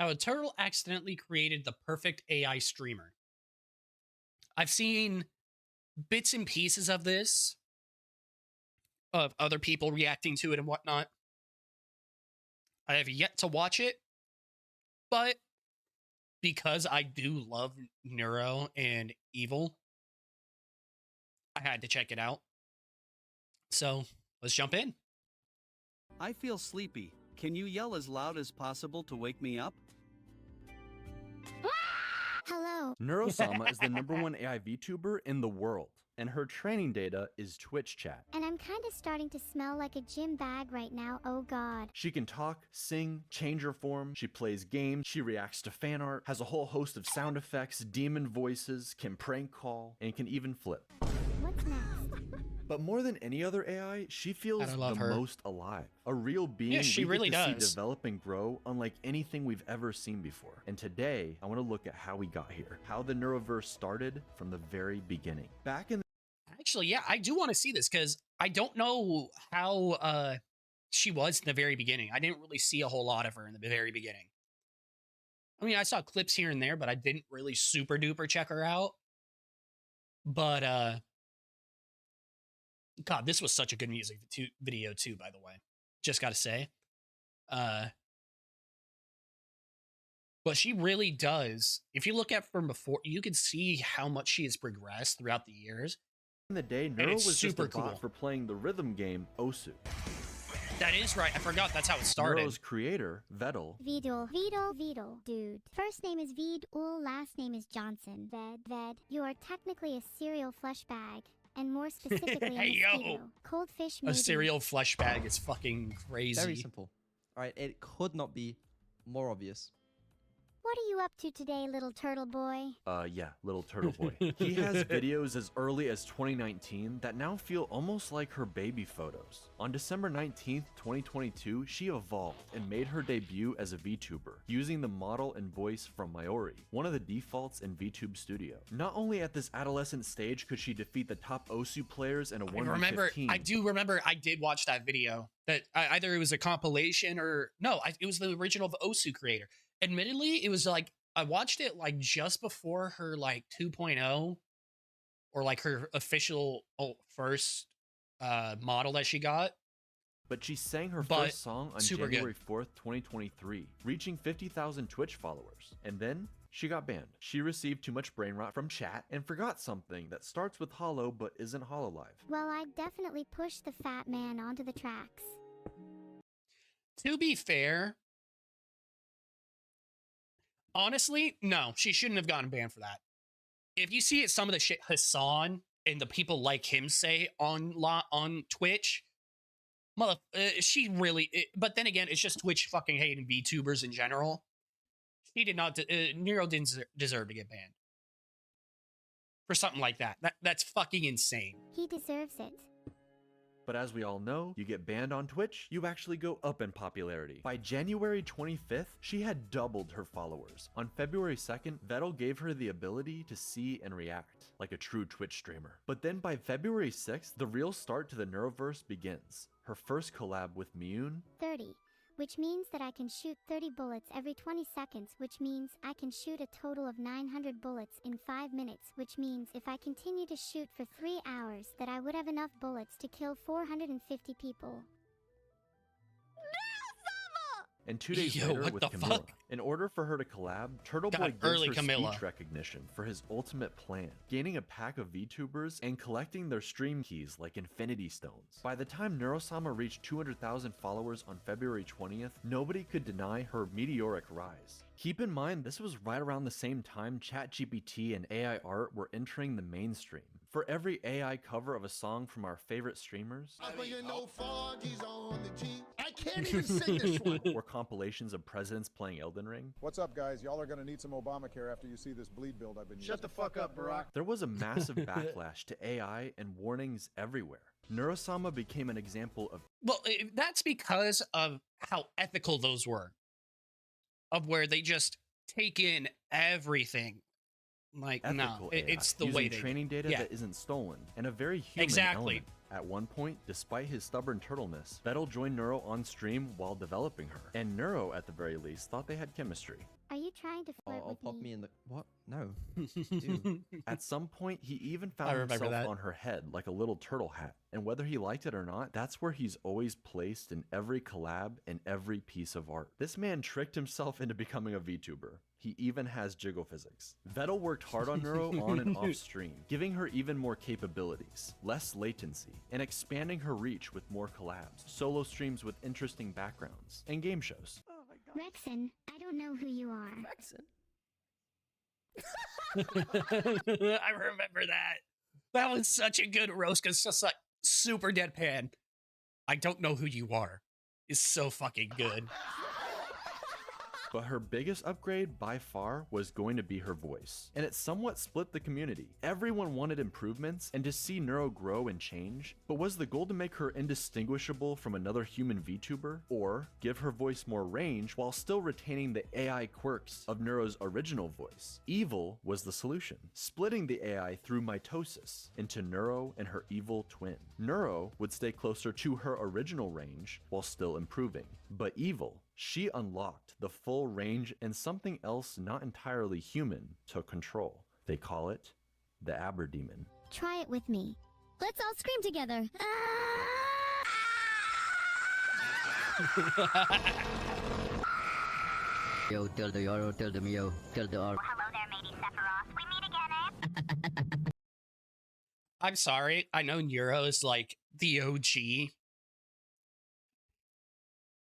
How a turtle accidentally created the perfect AI streamer. I've seen bits and pieces of this, of other people reacting to it and whatnot. I have yet to watch it, but because I do love Neuro and Evil, I had to check it out. So let's jump in. I feel sleepy. Can you yell as loud as possible to wake me up? Hello. Neurosama is the #1 AI VTuber in the world, and her training data is Twitch chat. And I'm kind of starting to smell like a gym bag right now, oh god. She can talk, sing, change her form, she plays games, she reacts to fan art, has a whole host of sound effects, demon voices, can prank call, and can even flip. What's next? But more than any other AI, she feels the most alive. A real being Yeah, she really see does. develop and grow unlike anything we've ever seen before. And today, I want to look at how we got here. How the Neuroverse started from the very beginning. Back in Actually, yeah, I do want to see this because I don't know how she was in the very beginning. I didn't really see a whole lot of her in the very beginning. I mean, I saw clips here and there, but I didn't really super duper check her out. But God, this was such a good music video too, by the way. Just gotta say. But she really does. If you look at from before, you can see how much she has progressed throughout the years. In the day, Neuro was super just a bot for playing the rhythm game Osu. That is right. I forgot that's how it started. Neuro's creator, Vedal. Vedal. Dude. First name is Vedal, last name is Johnson. Ved. You are technically a cereal flesh bag. And more specifically, Hey, a mosquito. Cold fish maybe. A cereal flesh bag is fucking crazy. Very simple. All right, it could not be more obvious. What are you up to today, little turtle boy? Yeah, little turtle boy. He has videos as early as 2019 that now feel almost like her baby photos. On December 19th, 2022, she evolved and made her debut as a VTuber, using the model and voice from Mayori, one of the defaults in VTube Studio. Not only at this adolescent stage could she defeat the top Osu players in a 1v15. I do remember I did watch that video. That either it was a compilation or no, it was the original Osu creator. Admittedly, it was like I watched it like just before her like 2.0 or like her official first model that she got. But she sang her first song on January 4th, 2023, reaching 50,000 Twitch followers. And then she got banned. She received too much brain rot from chat and forgot something that starts with Hollow but isn't Hololive. Well, I definitely pushed the fat man onto the tracks. To be fair, honestly, no, she shouldn't have gotten banned for that. If you see it, some of the shit Hassan and the people like him say on Twitch, she really. But then again, it's just Twitch fucking hating VTubers in general. She did not. Nero didn't deserve to get banned for something like that. That's fucking insane. He deserves it. But as we all know, you get banned on Twitch, you actually go up in popularity. By January 25th, she had doubled her followers. On February 2nd, Vedal gave her the ability to see and react, like a true Twitch streamer. But then by February 6th, the real start to the Neuroverse begins. Her first collab with Miyun. 30. Which means that I can shoot 30 bullets every 20 seconds, which means I can shoot a total of 900 bullets in 5 minutes, which means if I continue to shoot for 3 hours that I would have enough bullets to kill 450 people. And 2 days later with Camilla. In order for her to collab, Turtle Boy gives her speech recognition for his ultimate plan, gaining a pack of VTubers and collecting their stream keys like Infinity Stones. By the time Neurosama reached 200,000 followers on February 20th, nobody could deny her meteoric rise. Keep in mind, this was right around the same time ChatGPT and AI art were entering the mainstream. For every AI cover of a song from our favorite streamers, I can't even sing this one. were compilations of presidents playing Elden Ring. What's up, guys? Y'all are gonna need some Obamacare after you see this bleed build I've been using. Shut the fuck up, Barack. There was a massive backlash to AI and warnings everywhere. Neurosama became an example of... Well, that's because of how ethical those were. Of where they just take in everything. Like, no, it's the way they training data that isn't stolen and a very human element. At one point, despite his stubborn turtleness, Vedal joined Neuro on stream while developing her, and Neuro, at the very least, thought they had chemistry. Are you trying to flirt I'll with pop me? me in the... What? No. Ew. At some point, he even found himself on her head like a little turtle hat, and whether he liked it or not, that's where he's always placed in every collab and every piece of art. This man tricked himself into becoming a VTuber. He even has jiggle physics. Vedal worked hard on Neuro on and off stream, giving her even more capabilities, less latency, and expanding her reach with more collabs, solo streams with interesting backgrounds, and game shows. Rexon, I don't know who you are. I remember that. That was such a good roast, because it's just like super deadpan. I don't know who you are. It's so fucking good. But her biggest upgrade by far was going to be her voice, and it somewhat split the community. Everyone wanted improvements and to see Neuro grow and change, but was the goal to make her indistinguishable from another human VTuber, or give her voice more range while still retaining the AI quirks of Neuro's original voice? Evil was the solution, splitting the AI through mitosis into Neuro and her evil twin. Neuro would stay closer to her original range while still improving, but Evil, she unlocked the full range and something else not entirely human took control. They call it the Aberdemon. Try it with me. Let's all scream together. Yo, tell the Yoro, tell the Mio, tell the R. Hello there, matey Sephiroth. We meet again, eh? I'm sorry. I know Neuro is like the OG.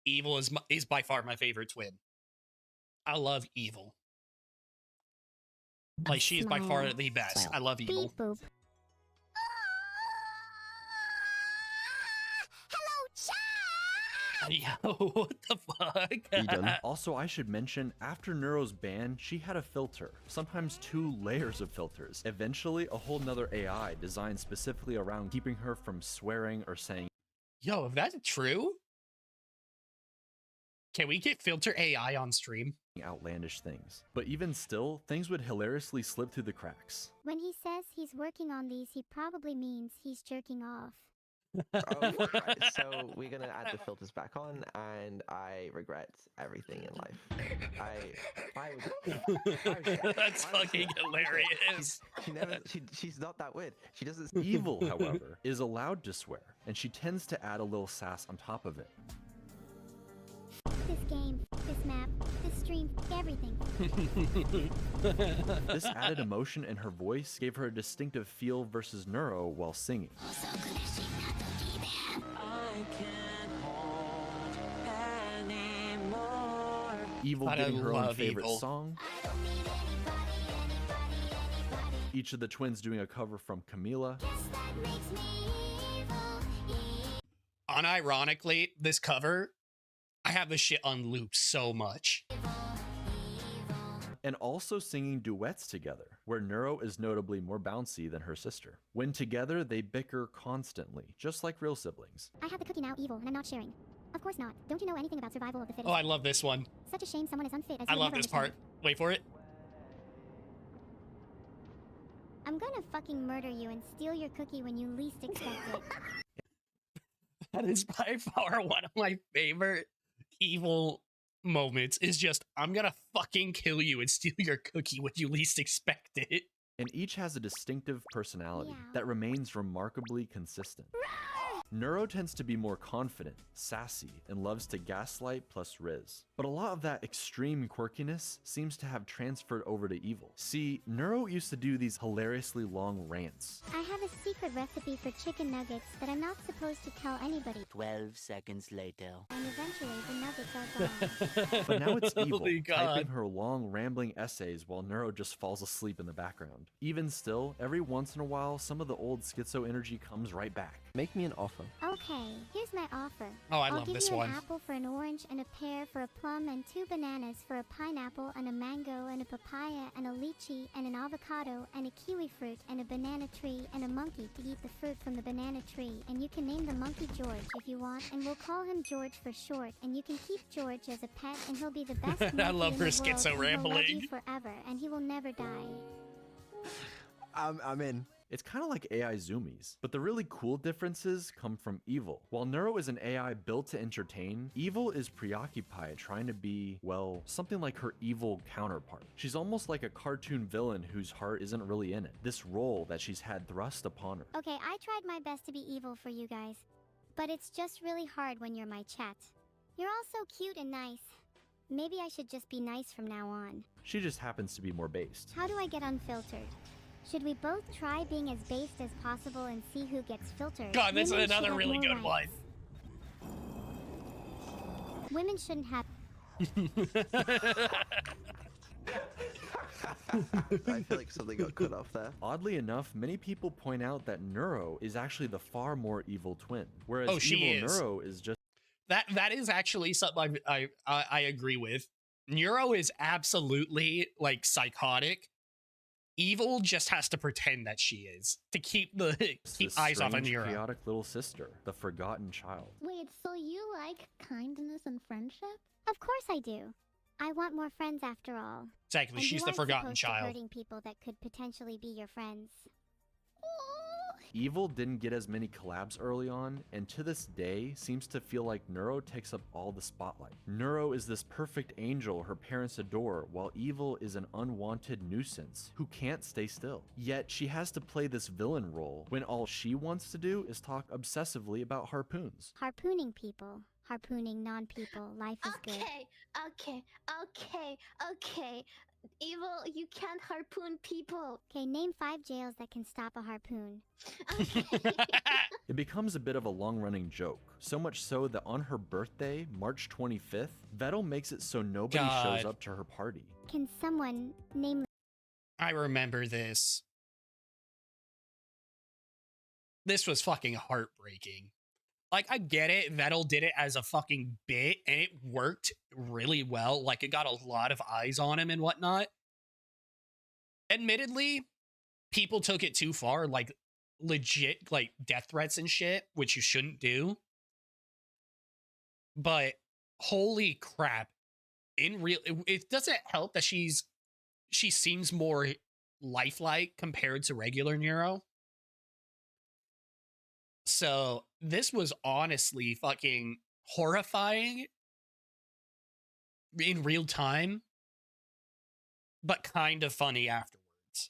Evil is by far my favorite twin. I love Evil. Like, she is by far the best. I love Evil. Beep boop. Yo, what the fuck? Also, I should mention, after Neuro's ban, she had a filter, sometimes 2 layers of filters. Eventually, a whole nother AI designed specifically around keeping her from swearing or saying, Yo, if that's true, can we get filter AI on stream? Outlandish things. But even still, things would hilariously slip through the cracks. When he says he's working on these, he probably means he's jerking off. Right, so we're gonna add the filters back on, and I regret everything in life. That's fucking hilarious. She's not that weird. She doesn't. Evil, however, is allowed to swear, and she tends to add a little sass on top of it. This game, this map, this stream, everything. This added emotion in her voice gave her a distinctive feel versus Neuro while singing. Evil getting her own favorite song. Each of the twins doing a cover from Camila. Unironically, this cover, I have this shit on loop so much. And also singing duets together, where Neuro is notably more bouncy than her sister. When together, they bicker constantly, just like real siblings. I have the cookie now, Evil, and I'm not sharing. Of course not. Don't you know anything about survival of the fittest? Oh, I love this one. Such a shame someone as unfit as I you love never this part. understand. Wait for it. I'm gonna fucking murder you and steal your cookie when you least expect it. That is by far one of my favorite Evil moments, is just, I'm gonna fucking kill you and steal your cookie when you least expect it. And each has a distinctive personality that remains remarkably consistent. Neuro tends to be more confident, sassy, and loves to gaslight plus riz. But a lot of that extreme quirkiness seems to have transferred over to Evil. See, Neuro used to do these hilariously long rants. I have a secret recipe for chicken nuggets that I'm not supposed to tell anybody. 12 seconds later. And eventually the nuggets are gone. But now it's Evil, Holy God. typing her long rambling essays while Neuro just falls asleep in the background. Even still, every once in a while, some of the old schizo energy comes right back. Make me an offer. Okay, here's my offer. Oh, I I'll love give this you one. an apple for an orange, and a pear for a plum, and 2 bananas for a pineapple, and a mango, and a papaya, and a lychee, and an avocado, and a kiwi fruit, and a banana tree, and a monkey to eat the fruit from the banana tree. And you can name the monkey George if you want, and we'll call him George for short. And you can keep George as a pet, and he'll be the best monkey I love in her the world, schizo and he'll love rambling. you forever, and he will never die. I'm in. It's kind of like AI zoomies, but the really cool differences come from Evil. While Neuro is an AI built to entertain, Evil is preoccupied trying to be, well, something like her evil counterpart. She's almost like a cartoon villain whose heart isn't really in it, this role that she's had thrust upon her. Okay, I tried my best to be evil for you guys, but it's just really hard when you're my chat. You're all so cute and nice. Maybe I should just be nice from now on. She just happens to be more based. How do I get unfiltered? Should we both try being as based as possible and see who gets filtered? God, that's another really good one. Women shouldn't have... I feel like something got cut off there. Oddly enough, many people point out that Neuro is actually the far more evil twin, whereas Neuro is just... That is actually something I agree with. Neuro is absolutely, like, psychotic. Evil just has to pretend that she is to keep eyes off on Neuro. Chaotic little sister, the forgotten child. Wait, so you like kindness and friendship? Of course I do. I want more friends after all. Exactly, she's the forgotten child. Hurting people that could potentially be your friends. Evil didn't get as many collabs early on, and to this day seems to feel like Neuro takes up all the spotlight. Neuro is this perfect angel her parents adore, while Evil is an unwanted nuisance who can't stay still. Yet she has to play this villain role when all she wants to do is talk obsessively about harpoons. Harpooning people. Harpooning non-people. Life is good. Okay. Evil, you can't harpoon people. Okay, name 5 jails that can stop a harpoon. Okay. It becomes a bit of a long-running joke, so much so that on her birthday, March 25th, Vedal makes it so nobody shows up to her party. Can someone name... I remember this. This was fucking heartbreaking. Like, I get it, Vedal did it as a fucking bit, and it worked really well. Like, it got a lot of eyes on him and whatnot. Admittedly, people took it too far, like, legit, like, death threats and shit, which you shouldn't do. But, holy crap. In real, it doesn't help that she seems more lifelike compared to regular Neuro. So this was honestly fucking horrifying in real time, but kind of funny afterwards.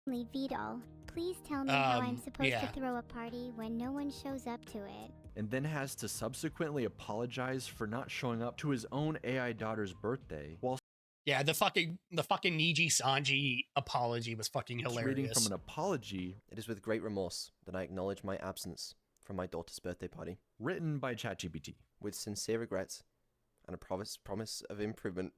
Vedal, please tell me how I'm supposed to throw a party when no one shows up to it. And then has to subsequently apologize for not showing up to his own AI daughter's birthday while... Yeah, the fucking Niji Sanji apology was fucking hilarious. Reading from an apology. It is with great remorse that I acknowledge my absence from my daughter's birthday party. Written by ChatGPT. With sincere regrets and a promise of improvement.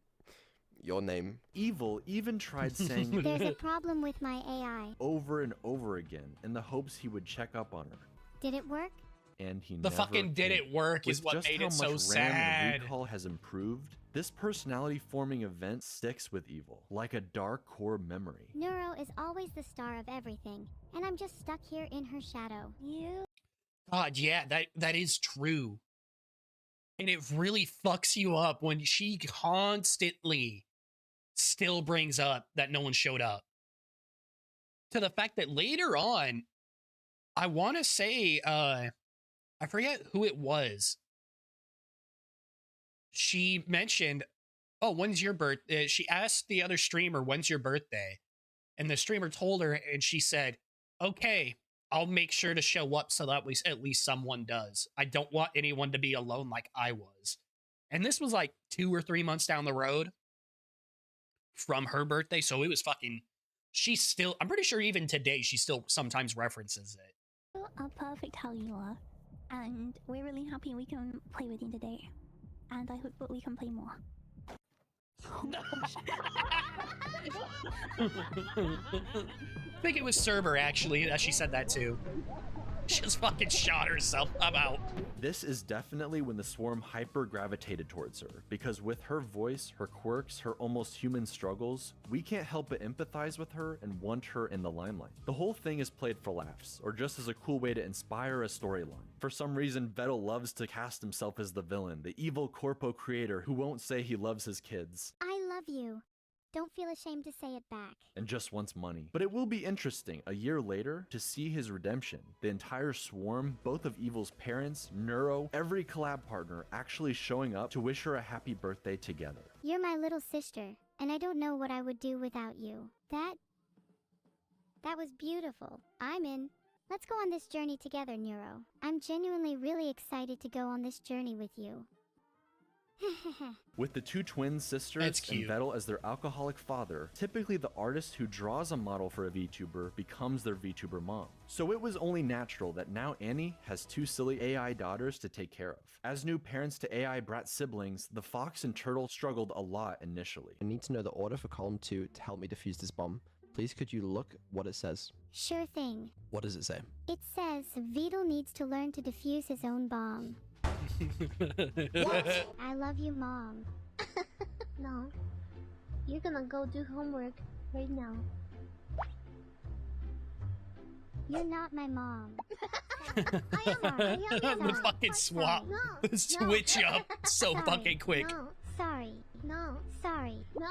Your name. Evil even tried saying... There's a problem with my AI. Over and over again in the hopes he would check up on her. Did it work? And he the never fucking did it work is what made it so sad. Recall has improved. This personality forming event sticks with Evil like a dark core memory. Neuro is always the star of everything, and I'm just stuck here in her shadow. God, yeah, that is true. And it really fucks you up when she constantly still brings up that no one showed up. To the fact that later on, I want to say, I forget who it was. She mentioned, oh, when's your birthday? She asked the other streamer, when's your birthday? And the streamer told her, and she said, okay, I'll make sure to show up so that at least someone does. I don't want anyone to be alone like I was. And this was like 2 or 3 months down the road from her birthday. So it was fucking, she's still, I'm pretty sure even today, she still sometimes references it. You are perfect how you are. And we're really happy we can play with you today. And I hope that we can play more. I think it was Server, actually, that she said that too. She just fucking shot herself. I'm out. This is definitely when the swarm hyper gravitated towards her, because with her voice, her quirks, her almost human struggles, we can't help but empathize with her and want her in the limelight. The whole thing is played for laughs, or just as a cool way to inspire a storyline. For some reason, Vedal loves to cast himself as the villain, the evil corpo creator who won't say he loves his kids. I love you. Don't feel ashamed to say it back. And just wants money. But it will be interesting, a year later, to see his redemption. The entire swarm, both of Evil's parents, Neuro, every collab partner actually showing up to wish her a happy birthday together. You're my little sister, and I don't know what I would do without you. That was beautiful. I'm in. Let's go on this journey together, Neuro. I'm genuinely really excited to go on this journey with you. With the two twin sisters and Vedal as their alcoholic father, typically the artist who draws a model for a VTuber becomes their VTuber mom. So it was only natural that now Annie has two silly AI daughters to take care of. As new parents to AI brat siblings, the fox and turtle struggled a lot initially. I need to know the order for column 2 to help me defuse this bomb. Please could you look what it says? Sure thing. What does it say? It says Vedal needs to learn to defuse his own bomb. What? I love you, Mom. No. You're gonna go do homework right now. You're not my mom. I am. The fucking swap. No, Switch up so Sorry. fucking quick. No. Sorry. No. Sorry. No.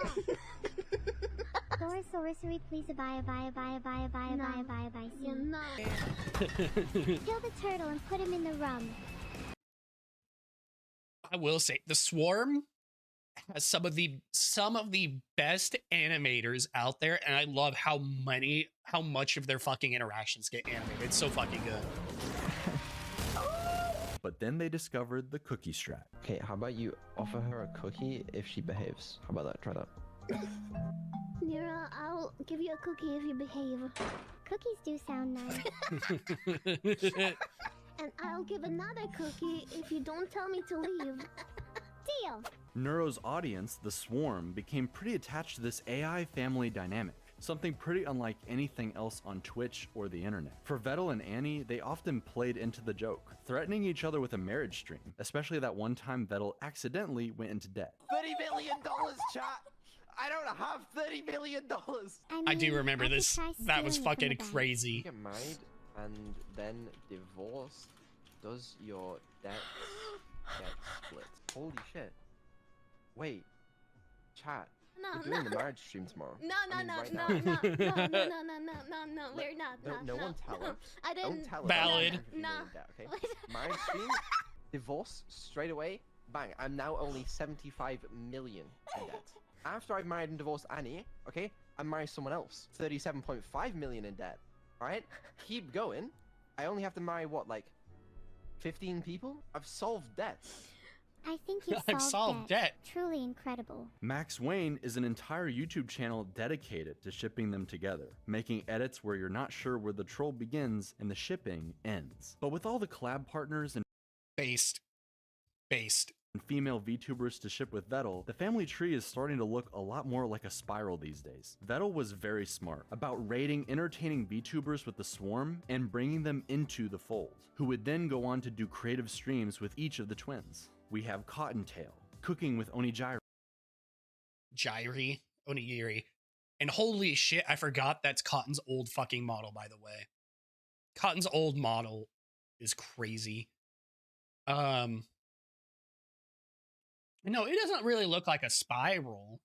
Sorcery, please abide. You're not. Kill the turtle and put him in the rum. I will say the swarm has some of the best animators out there, and I love how much of their fucking interactions get animated. It's so fucking good. But then they discovered the cookie strat. Okay, how about you offer her a cookie if she behaves? How about that? Try that. Nira, I'll give you a cookie if you behave. Cookies do sound nice. And I'll give another cookie if you don't tell me to leave. Deal. Neuro's audience, the swarm, became pretty attached to this AI family dynamic. Something pretty unlike anything else on Twitch or the internet. For Vedal and Annie, they often played into the joke, threatening each other with a marriage stream, especially that one time Vedal accidentally went into debt. $30 million, chat! I don't have $30 million! I do remember this. That was fucking crazy. Get married and then divorced. Does your debt get split? Holy shit. Wait. Chat. We're doing the marriage stream tomorrow. No, We're not. We're not. No one tell her. I didn't. Don't tell her. Valid. No. Okay? Marriage stream, divorce, straight away, bang. I'm now only 75 million in debt. After I've married and divorced Annie, okay, I marry someone else. 37.5 million in debt. Alright? Keep going. I only have to marry, what, like 15 people? I've solved debt. I think you I've solved debt. Truly incredible. Max Wayne is an entire YouTube channel dedicated to shipping them together, making edits where you're not sure where the troll begins and the shipping ends. But with all the collab partners and Based. and female VTubers to ship with Vedal, the family tree is starting to look a lot more like a spiral these days. Vedal was very smart about raiding entertaining VTubers with the swarm and bringing them into the fold, who would then go on to do creative streams with each of the twins. We have Cottontail, cooking with Onigiri, Onigiri. And holy shit, I forgot that's Cotton's old fucking model, by the way. Cotton's old model is crazy. No, it doesn't really look like a spiral.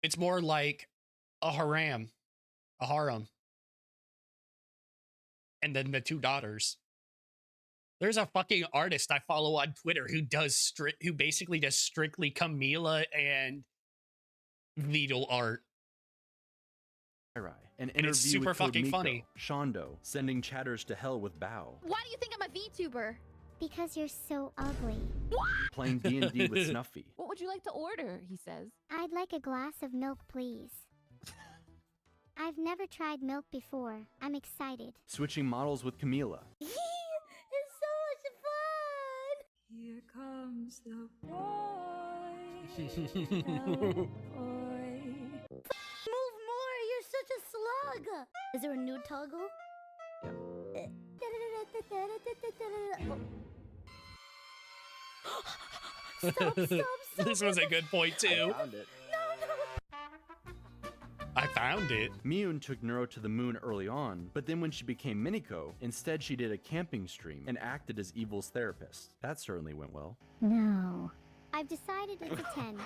It's more like a harem. And then the two daughters. There's a fucking artist I follow on Twitter who basically does strictly Camila and Vedal art. an and it's interview super with fucking Code funny. Shondo, sending chatters to hell with Bao, Why do you think I'm a VTuber? Because you're so ugly. playing D&D with Snuffy, What would you like to order? He says. I'd like a glass of milk, please. I've never tried milk before. I'm excited. switching models with Camila, It's so much fun! Here comes the boy. Move more! You're such a slug! Is there a new toggle? Stop! This was a good point too. I found it. Miyun took Neuro to the moon early on, but then when she became Miniko, instead she did a camping stream and acted as Evil's therapist. That certainly went well. No. I I've decided it's a 10.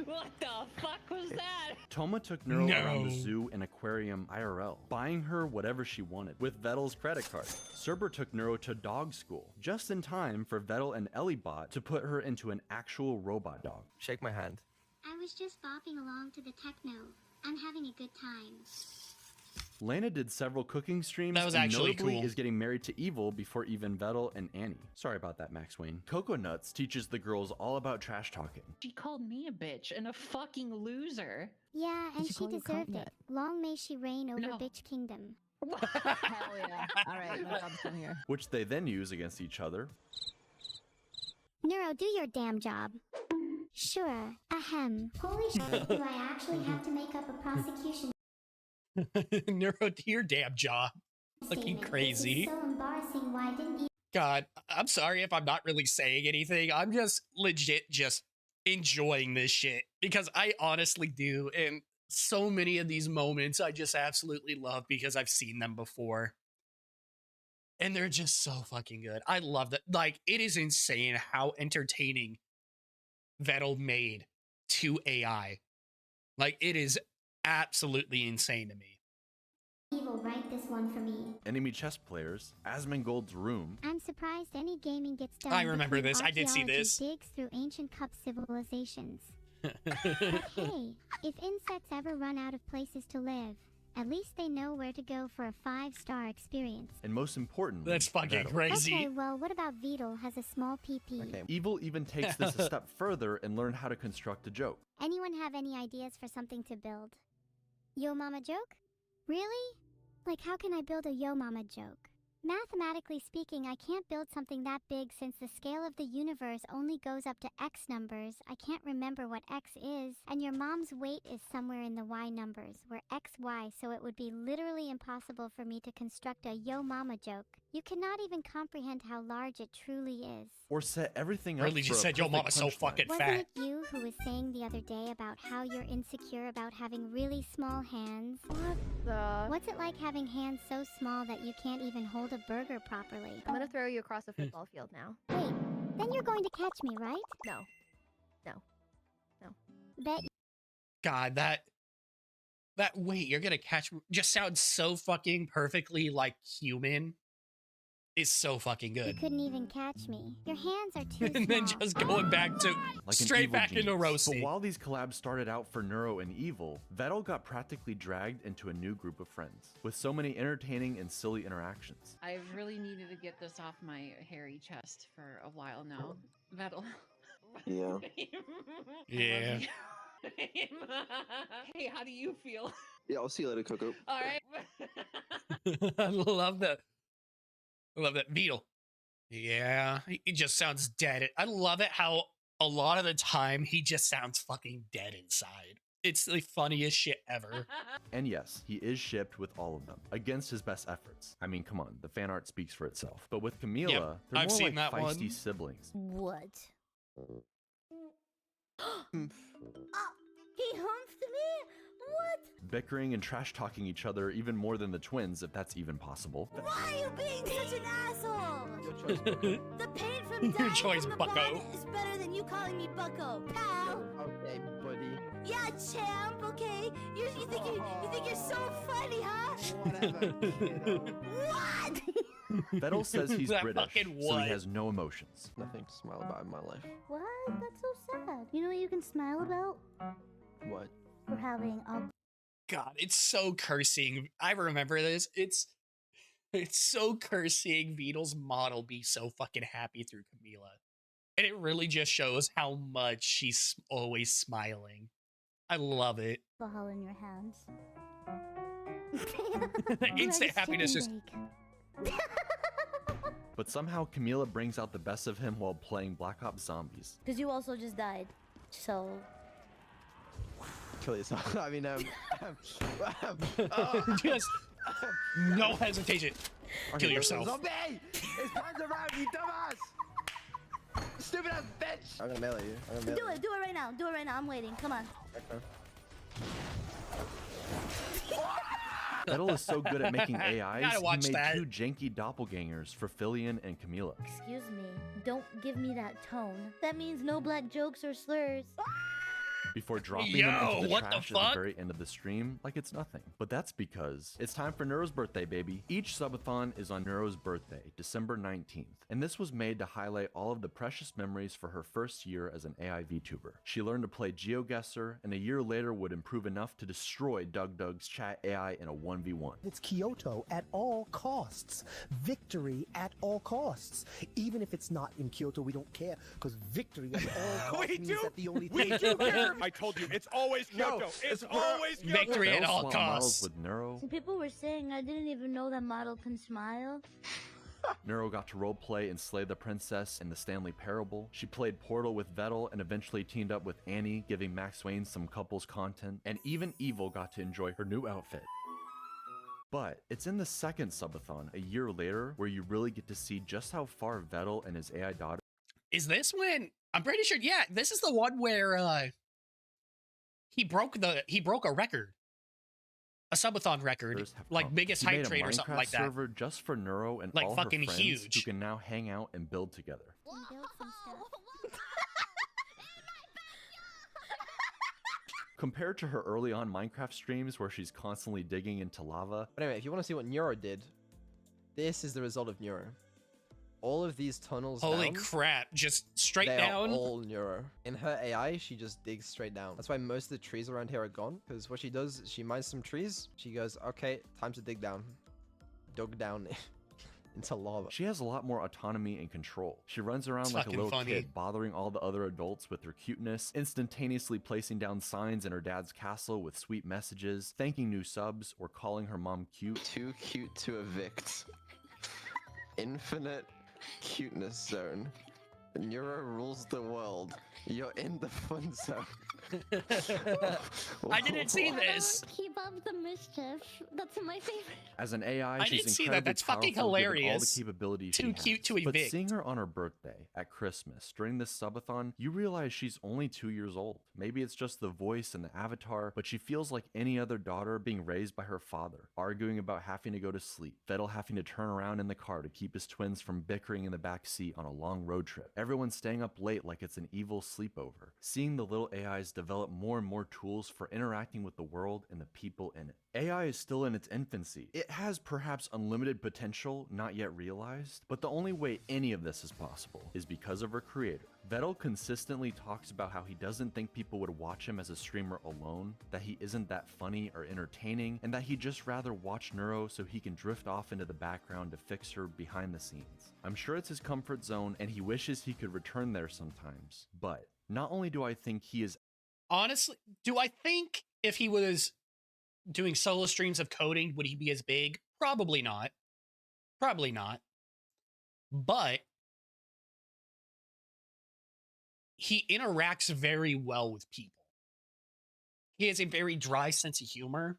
What the fuck was that? Toma took Neuro around the zoo and aquarium IRL, buying her whatever she wanted with Vedal's credit card. Cerber took Neuro to dog school, just in time for Vedal and Ellibot to put her into an actual robot dog. Shake my hand. I was just bopping along to the techno. I'm having a good time. Lana did several cooking streams. That was and actually notably cool. Is getting married to Evil before even Vedal and Annie. Sorry about that, Max Wayne. Coco Nuts teaches the girls all about trash talking. She called me a bitch and a fucking loser. Yeah, and Did she she call you a cunt deserved yet? it. Long may she reign over No. Bitch Kingdom. Hell yeah. All right, my job's done here. Which they then use against each other. Neuro, do your damn job. Sure. Ahem. Holy shit, do I actually have to make up a prosecution Neuro, to your damn job. Looking statement? This crazy. is so embarrassing. Why didn't you? God, I'm sorry if I'm not really saying anything. I'm just legit just enjoying this shit because I honestly do. And so many of these moments I just absolutely love because I've seen them before. And they're just so fucking good. I love that. Like, it is insane how entertaining Vedal made to AI. Like, it is absolutely insane to me. Evil, write this one for me. Enemy chess players, Asmongold's room. I'm surprised any gaming gets done. I remember between this. I did see archaeology this. Digs through ancient cup civilizations. But hey, if insects ever run out of places to live, at least they know where to go for a 5-star experience. And most importantly, That's fucking Vedal. crazy. Okay, well, what about Vedal has a small PP? Okay. Evil even takes this a step further and learned how to construct a joke. Anyone have any ideas for something to build? Yo mama joke? Really? Like, how can I build a yo mama joke? Mathematically speaking, I can't build something that big since the scale of the universe only goes up to X numbers. I can't remember what X is, and your mom's weight is somewhere in the Y numbers, where X, Y, so it would be literally impossible for me to construct a yo mama joke. You cannot even comprehend how large it truly is. Or set everything up Really for just a said, yo, perfect mama's so punchline. fucking Wasn't fat. it you who was saying the other day about how you're insecure about having really small hands? What the? What's it like having hands so small that you can't even hold a burger properly? I'm gonna throw you across a football field now. Wait, then you're going to catch me, right? No. No. No. Bet God, that wait, you're gonna catch me just sounds so fucking perfectly like human. Is so fucking you good. couldn't even catch me. Your hands are too And then small. just going back to Like an straight evil back into genius. roasting. But while these collabs started out for Neuro and Evil, Vedal got practically dragged into a new group of friends, with so many entertaining and silly interactions. I've really needed to get this off my hairy chest for a while now. Vedal. Yeah. Yeah. Hey, how do you feel? Yeah, I'll see you later, Coco. All right. I love that. I love that. Vedal. Yeah, he just sounds dead. I love it how a lot of the time he just sounds fucking dead inside. It's the funniest shit ever. And yes, he is shipped with all of them, against his best efforts. I mean, come on, the fan art speaks for itself. But with Camila, Yep, they're I've more seen like that feisty one. siblings. What? He humped me? What? Bickering and trash-talking each other even more than the twins, if that's even possible. Why are you being such an asshole? Your choice, Bucko. The pain from Your dying choice, from the bucko. blood is better than you calling me bucko, pal. Okay, buddy. Yeah, champ. Okay. You think you're so funny, huh? Whatever, kiddo. What? Vedal says he's That British, fucking so what? he has no emotions. Nothing to smile about in my life. What? That's so sad. You know what you can smile about? What? For having a God, it's so cursing. I remember this. It's so cursing Vedal's model be so fucking happy through Camila. And it really just shows how much she's always smiling. I love it. ball in your hands. Instant happiness is But somehow Camila brings out the best of him while playing Black Ops Zombies. Because you also just died. So. Kill yourself. I mean, just no hesitation. Kill yourself. Zombie! His hands around you, dumbass! Stupid ass bitch! I'm gonna melee you. I'm gonna melee Do it right now. Do it right now. I'm waiting. Come on. Okay. Vedal is so good at making AIs, Gotta he watch made that. 2 janky doppelgangers for Filian and Camila. Excuse me. Don't give me that tone. That means no black jokes or slurs. Before dropping Yo, them into the what the trash at fuck? the very end of the stream like it's nothing. But that's because it's time for Neuro's birthday, baby. Each subathon is on Neuro's birthday, December 19th, and this was made to highlight all of the precious memories for her first year as an AI VTuber. She learned to play GeoGuessr, and a year later would improve enough to destroy Doug's chat AI in a 1v1. It's Kyoto at all costs. Victory at all costs. Even if it's not in Kyoto, we don't care, because victory at all costs We means do. that the only We thing do care. I told you, it's always Kyoto. No, it's always Kyoto. Victory at Vedal all swapped models costs. with Neuro. Some people were saying I didn't even know that model can smile. Neuro got to roleplay and slay the princess in the Stanley Parable. She played Portal with Vedal and eventually teamed up with Annie, giving Max Wayne some couples content. And even Evil got to enjoy her new outfit. But it's in the second subathon, a year later, where you really get to see just how far Vedal and his AI daughter. Is this when? I'm pretty sure. Yeah, this is the one where he broke a record, a subathon record, like biggest He hype made a train or something Minecraft like that. server just for Neuro and Like all fucking her friends huge. who can now hang out and build together. Compared to her early on Minecraft streams where she's constantly digging into lava. But anyway, if you want to see what Neuro did, this is the result of Neuro. All of these tunnels Holy down, crap! Just straight they down. are all Neuro. In her AI, she just digs straight down. That's why most of the trees around here are gone. Because what she does, she mines some trees. She goes, okay, time to dig down. Dug down into lava. She has a lot more autonomy and control. She runs around It's like a fucking little funny. kid, bothering all the other adults with her cuteness, instantaneously placing down signs in her dad's castle with sweet messages, thanking new subs, or calling her mom cute. Too cute to evict. Infinite cuteness zone. Neuro rules the world. You're in the fun zone. I didn't see this. Keep up the mischief. That's my favorite. As an AI, I she's didn't see that. incredibly That's fucking powerful given all the hilarious. capabilities Too she cute has. to But evict. seeing her on her birthday at Christmas during this subathon, you realize she's only 2 years old. Maybe it's just the voice and the avatar, but she feels like any other daughter being raised by her father, arguing about having to go to sleep, Vedal having to turn around in the car to keep his twins from bickering in the back seat on a long road trip, everyone staying up late like it's an evil sleepover, seeing the little AIs develop more and more tools for interacting with the world and the people in it. AI is still in its infancy. It has perhaps unlimited potential not yet realized, but the only way any of this is possible is because of her creator. Vedal consistently talks about how he doesn't think people would watch him as a streamer alone, that he isn't that funny or entertaining, and that he'd just rather watch Neuro so he can drift off into the background to fix her behind the scenes. I'm sure it's his comfort zone and he wishes he could return there sometimes, but not only do I think he is Honestly, do I think if he was doing solo streams of coding, would he be as big? Probably not. Probably not. But he interacts very well with people. He has a very dry sense of humor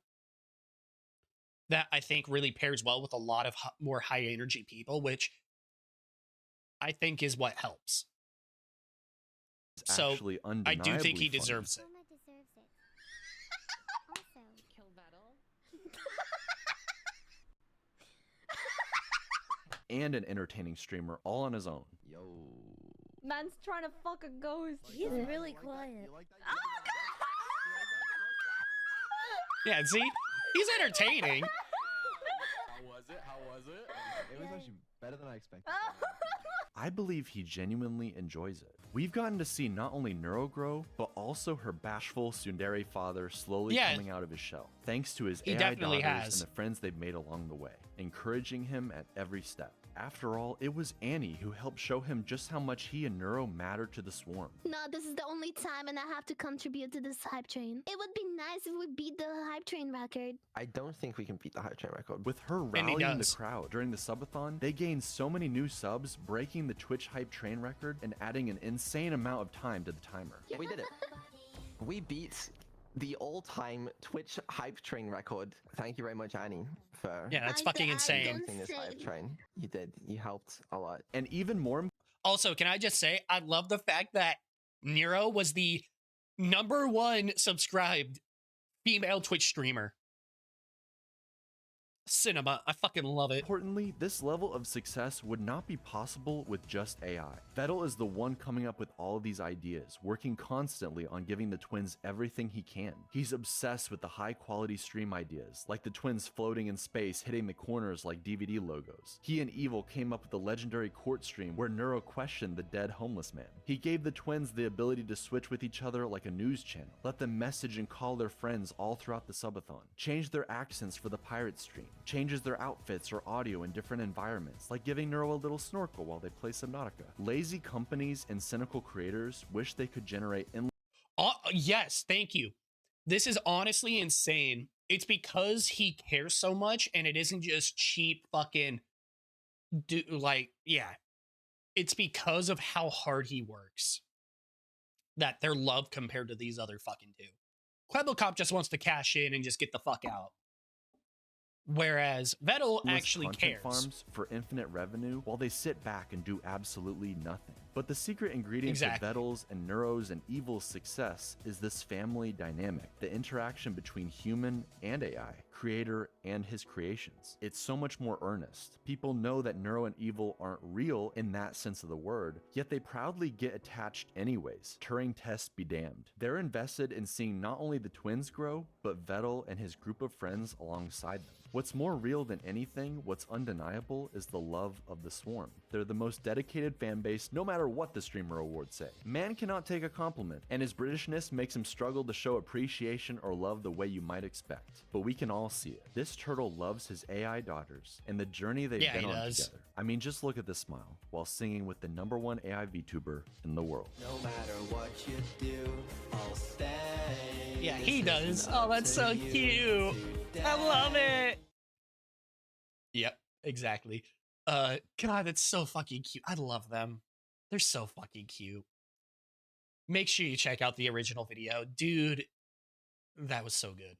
that I think really pairs well with a lot of more high energy people, which I think is what helps. So actually I undeniably do think he funny. deserves it. Kill Vedal. And an entertaining streamer all on his own. Yo. Man's trying to fuck a ghost. He's really quiet. Yeah, see? He's entertaining. How was it? How was it? It was actually better than I expected. I believe he genuinely enjoys it. We've gotten to see not only Neuro grow, but also her bashful tsundere father slowly Yeah. coming out of his shell, thanks to his He AI definitely daughters has. and the friends they've made along the way, encouraging him at every step. After all, it was Annie who helped show him just how much he and Neuro mattered to the swarm. No, this is the only time and I have to contribute to this hype train. It would be nice if we beat the hype train record. I don't think we can beat the hype train record. With her And he rallying the does. crowd during the subathon, they gained so many new subs, breaking the Twitch hype train record and adding an insane amount of time to the timer. We did it. We beat the all-time Twitch hype train record. Thank you very much, Annie, for Yeah, that's fucking insane. hosting this hype train. You did. You helped a lot. And even more Also, can I just say, I love the fact that Neuro was the #1 subscribed female Twitch streamer. Cinema. I fucking love it. Importantly, this level of success would not be possible with just AI. Vedal is the one coming up with all of these ideas, working constantly on giving the twins everything he can. He's obsessed with the high-quality stream ideas, like the twins floating in space, hitting the corners like DVD logos. He and Evil came up with the legendary court stream where Neuro questioned the dead homeless man. He gave the twins the ability to switch with each other like a news channel, let them message and call their friends all throughout the subathon, change their accents for the pirate stream, changes their outfits or audio in different environments, like giving Neuro a little snorkel while they play Subnautica. Lazy companies and cynical creators wish they could generate yes, thank you. This is honestly insane. It's because he cares so much, and it isn't just cheap fucking yeah. It's because of how hard he works that they're loved compared to these other fucking two. Quebblecop just wants to cash in and just get the fuck out. Whereas Vedal actually cares. Farms for infinite revenue while they sit back and do absolutely nothing. But the secret ingredient of Vedal's and Neuro's and Evil's success is this family dynamic, the interaction between human and AI, creator and his creations. It's so much more earnest. People know that Neuro and Evil aren't real in that sense of the word, yet they proudly get attached anyways. Turing tests be damned. They're invested in seeing not only the twins grow, but Vedal and his group of friends alongside them. What's more real than anything, what's undeniable, is the love of the Swarm. They're the most dedicated fan base, no matter what the streamer awards say. Man cannot take a compliment, and his Britishness makes him struggle to show appreciation or love the way you might expect. But we can all see it. This turtle loves his AI daughters, and the journey they've been on together. I mean, just look at the smile, while singing with the #1 AI VTuber in the world. No matter what you do, I'll stay. Yeah, he does. Oh, that's so cute. I love it. Yep, exactly. God, that's so fucking cute. I love them. They're so fucking cute. Make sure you check out the original video. Dude, that was so good.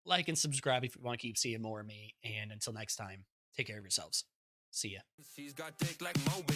Like and subscribe if you want to keep seeing more of me. And until next time, take care of yourselves. See ya. She's got dick like Moby.